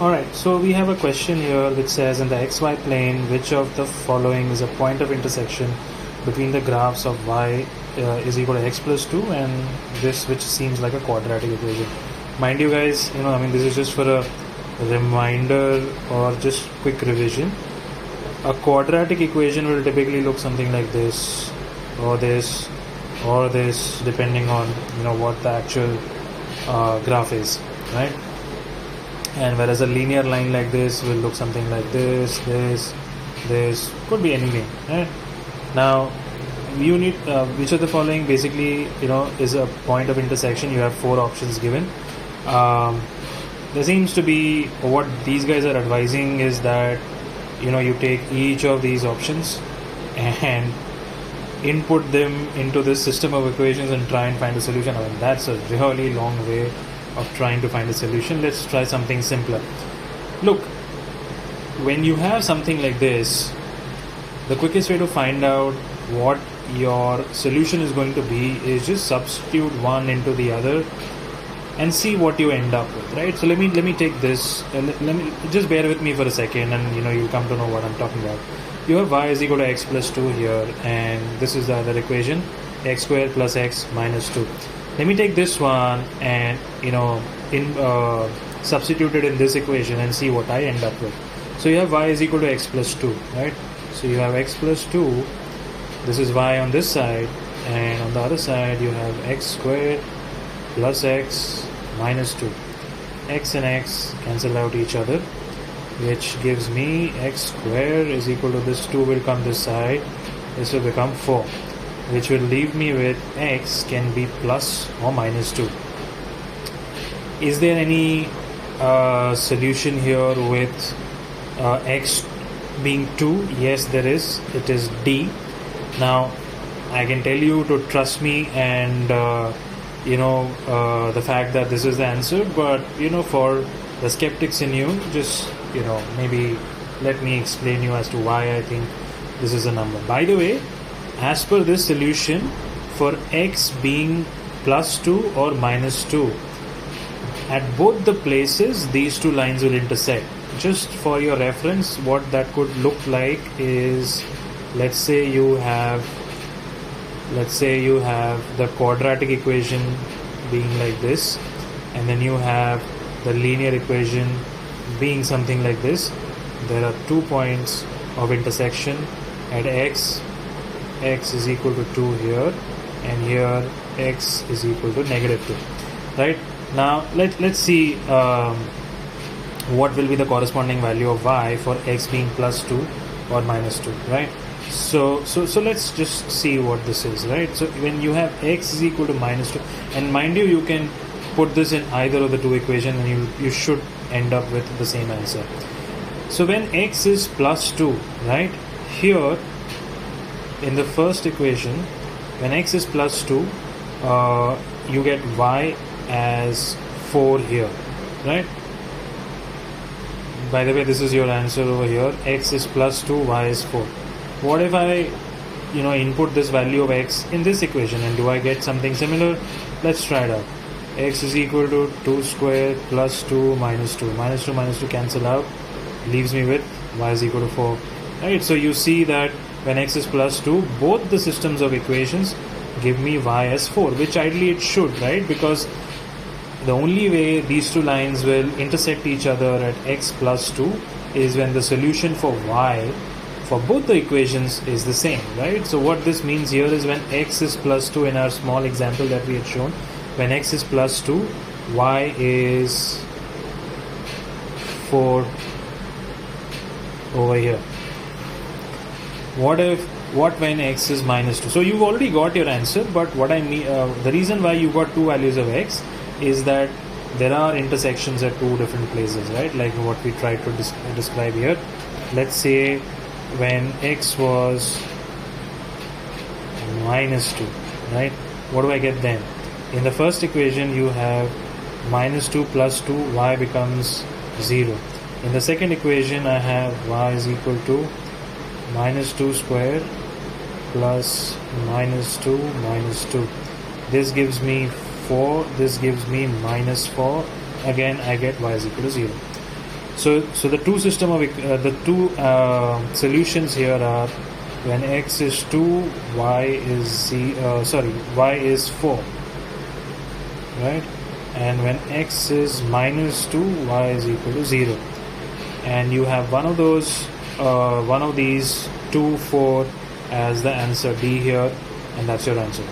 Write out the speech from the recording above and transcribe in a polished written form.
Alright, so we have a question here which says, in the xy plane, which of the following is a point of intersection between the graphs of y is equal to x plus 2 and this, which seems like a quadratic equation. Mind you guys, this is just for a reminder or just quick revision. A quadratic equation will typically look something like this, or this, or this, depending on what the actual graph is, right? And whereas a linear line like this will look something like this, could be anything, right? Now you need which of the following basically is a point of intersection. You have 4 options given. There seems to be, what these guys are advising is that you take each of these options and input them into this system of equations and try and find a solution. That's a really long way of trying to find a solution. Let's try something simpler. Look, when you have something like this, the quickest way to find out what your solution is going to be is just substitute one into the other and see what you end up with, right? So let me take this and let me just bear with me for a second, and you'll come to know what I'm talking about. You have y is equal to x plus 2 here, and this is the other equation, x squared plus x minus 2. Let me take this one and substitute it in this equation and see what I end up with. So you have y is equal to x plus 2, right? So you have x plus 2, this is y on this side, and on the other side you have x squared plus x minus 2. X and x cancel out each other, which gives me x squared is equal to this 2 will come this side, this will become 4, which will leave me with x can be plus or minus 2. Is there any solution here with x being 2? Yes, there is. It is D. Now I can tell you to trust me and the fact that this is the answer, but for the skeptics in you, just maybe let me explain you as to why I think this is a number. By the way, as per this solution, for x being plus 2 or minus 2, at both the places these two lines will intersect. Just for your reference, what that could look like is, let's say you have the quadratic equation being like this, and then you have the linear equation being something like this. There are 2 points of intersection at x is equal to 2 here, and here x is equal to negative 2, right? Now let's see what will be the corresponding value of y for x being plus 2 or minus 2, right? So let's just see what this is, right? So when you have x is equal to minus 2, and mind you can put this in either of the two equations and you should end up with the same answer. So when x is plus 2, right, here in the first equation, when x is plus 2, you get y as 4 here, right? By the way, this is your answer over here. X is plus 2, y is 4. What if I input this value of x in this equation, and do I get something similar? Let's try it out. X is equal to 2 squared plus 2 minus 2. Minus 2 minus 2 cancel out, leaves me with y is equal to 4, right? So you see that when x is plus 2, both the systems of equations give me y as 4, which ideally it should, right? Because the only way these two lines will intersect each other at x plus 2 is when the solution for y for both the equations is the same, right? So what this means here is when x is plus 2, in our small example that we had shown, when x is plus 2, y is 4 over here. What when x is minus 2? So you've already got your answer, but what I mean, the reason why you got two values of x is that there are intersections at two different places, right? Like what we tried to describe here. Let's say when x was minus 2, right? What do I get then? In the first equation you have minus 2 plus 2, y becomes 0. In the second equation I have y is equal to minus 2 squared plus minus 2 minus 2. This gives me 4, this gives me minus 4. Again I get y is equal to 0. So the two solutions here are when x is 2, y is y is 4, right? And when x is minus 2, y is equal to 0. And you have one of these 2, 4 as the answer D here, and that's your answer.